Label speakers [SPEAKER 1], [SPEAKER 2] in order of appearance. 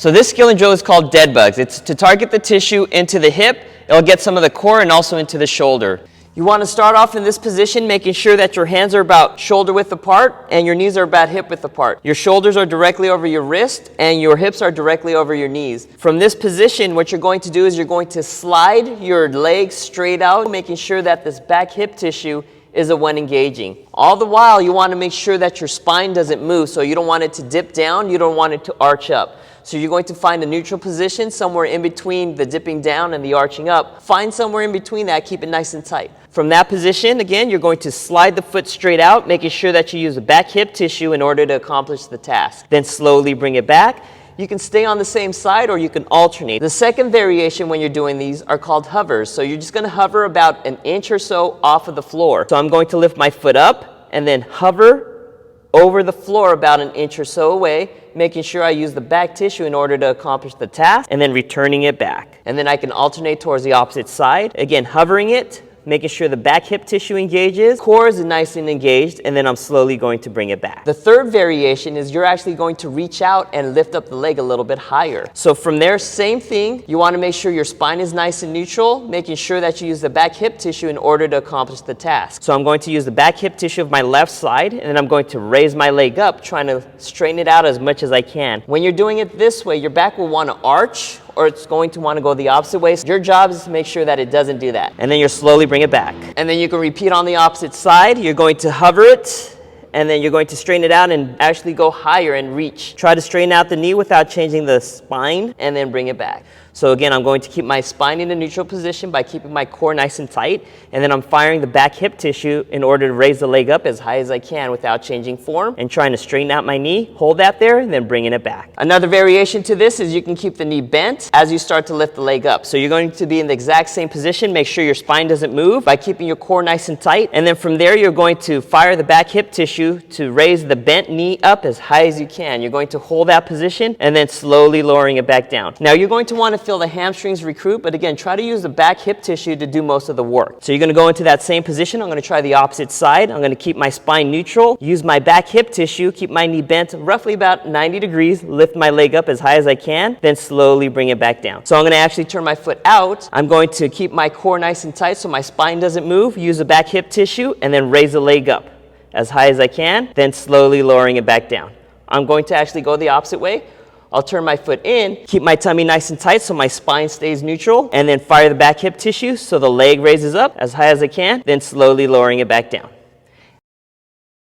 [SPEAKER 1] So this skill and drill is called dead bugs. It's to target the tissue into the hip. It'll get some of the core and also into the shoulder. You want to start off in this position, making sure that your hands are about shoulder width apart and your knees are about hip width apart. Your shoulders are directly over your wrist and your hips are directly over your knees. From this position, what you're going to do is you're going to slide your legs straight out, making sure that this back hip tissue is the one engaging. All the while, you want to make sure that your spine doesn't move, so you don't want it to dip down, you don't want it to arch up. So you're going to find a neutral position somewhere in between the dipping down and the arching up. Find somewhere in between that, keep it nice and tight. From that position, again, you're going to slide the foot straight out, making sure that you use the back hip tissue in order to accomplish the task. Then slowly bring it back. You can stay on the same side or you can alternate. The second variation when you're doing these are called hovers. So you're just going to hover about an inch or so off of the floor. So I'm going to lift my foot up and then hover over the floor about an inch or so away, making sure I use the back tissue in order to accomplish the task, and then returning it back. And then I can alternate towards the opposite side. Again, hovering it, making sure the back hip tissue engages, core is nice and engaged, and then I'm slowly going to bring it back. The third variation is you're actually going to reach out and lift up the leg a little bit higher. So from there, same thing, you want to make sure your spine is nice and neutral, making sure that you use the back hip tissue in order to accomplish the task. So I'm going to use the back hip tissue of my left side, and then I'm going to raise my leg up, trying to straighten it out as much as I can. When you're doing it this way, your back will want to arch, or it's going to want to go the opposite way. So your job is to make sure that it doesn't do that. And then you slowly bring it back. And then you can repeat on the opposite side. You're going to hover it, and then you're going to straighten it out and actually go higher and reach. Try to straighten out the knee without changing the spine, and then bring it back. So again, I'm going to keep my spine in a neutral position by keeping my core nice and tight, and then I'm firing the back hip tissue in order to raise the leg up as high as I can without changing form, and trying to straighten out my knee, hold that there, and then bringing it back. Another variation to this is you can keep the knee bent as you start to lift the leg up. So you're going to be in the exact same position, make sure your spine doesn't move by keeping your core nice and tight, and then from there you're going to fire the back hip tissue to raise the bent knee up as high as you can. You're going to hold that position and then slowly lowering it back down. Now you're going to want to feel the hamstrings recruit, but again, try to use the back hip tissue to do most of the work. So you're going to go into that same position. I'm going to try the opposite side. I'm going to keep my spine neutral, use my back hip tissue, keep my knee bent roughly about 90 degrees, lift my leg up as high as I can, then slowly bring it back down. So I'm going to actually turn my foot out. I'm going to keep my core nice and tight so my spine doesn't move, use the back hip tissue, and then raise the leg up as high as I can, then slowly lowering it back down. I'm going to actually go the opposite way. I'll turn my foot in, keep my tummy nice and tight so my spine stays neutral, and then fire the back hip tissue so the leg raises up as high as I can, then slowly lowering it back down.